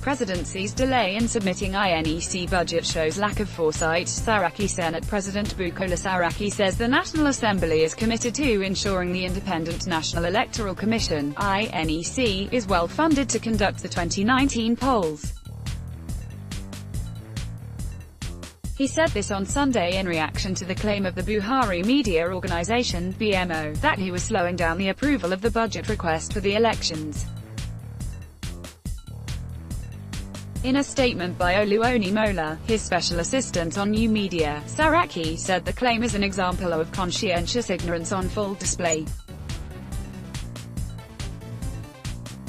presidency's delay in submitting INEC budget shows lack of foresight. Saraki Senate President Bukola Saraki says the National Assembly is committed to ensuring the Independent National Electoral Commission (INEC) is well funded to conduct the 2019 polls. He said this on Sunday in reaction to the claim of the Buhari media organization, BMO, that he was slowing down the approval of the budget request for the elections. In a statement by Oluwanimola, his special assistant on new media, Saraki said the claim is an example of conscientious ignorance on full display.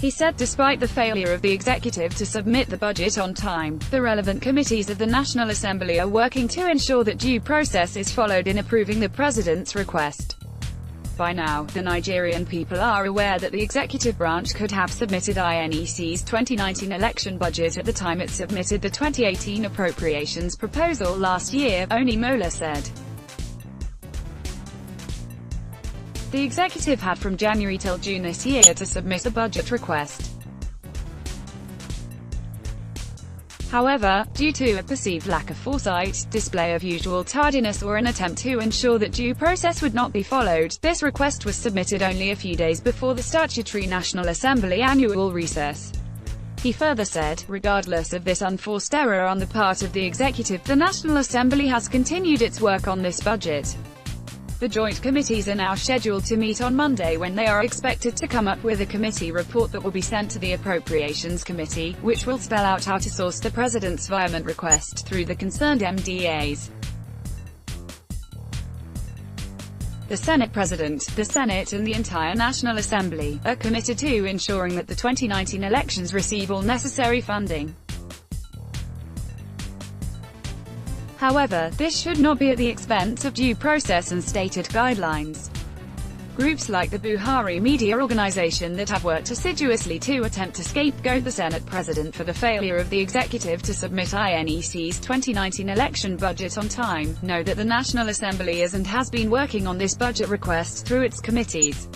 He said despite the failure of the executive to submit the budget on time, the relevant committees of the National Assembly are working to ensure that due process is followed in approving the president's request. By now, the Nigerian people are aware that the executive branch could have submitted INEC's 2019 election budget at the time it submitted the 2018 appropriations proposal last year, Onimola said. The executive had from January till June this year to submit a budget request. However, due to a perceived lack of foresight, display of usual tardiness or an attempt to ensure that due process would not be followed, this request was submitted only a few days before the statutory National Assembly annual recess. He further said, regardless of this unforced error on the part of the executive, the National Assembly has continued its work on this budget. The joint committees are now scheduled to meet on Monday when they are expected to come up with a committee report that will be sent to the Appropriations Committee, which will spell out how to source the President's vehement request through the concerned MDAs. The Senate President, the Senate and the entire National Assembly are committed to ensuring that the 2019 elections receive all necessary funding. However, this should not be at the expense of due process and stated guidelines. Groups like the Buhari media organization that have worked assiduously to attempt to scapegoat the Senate President for the failure of the executive to submit INEC's 2019 election budget on time, know that the National Assembly is and has been working on this budget request through its committees.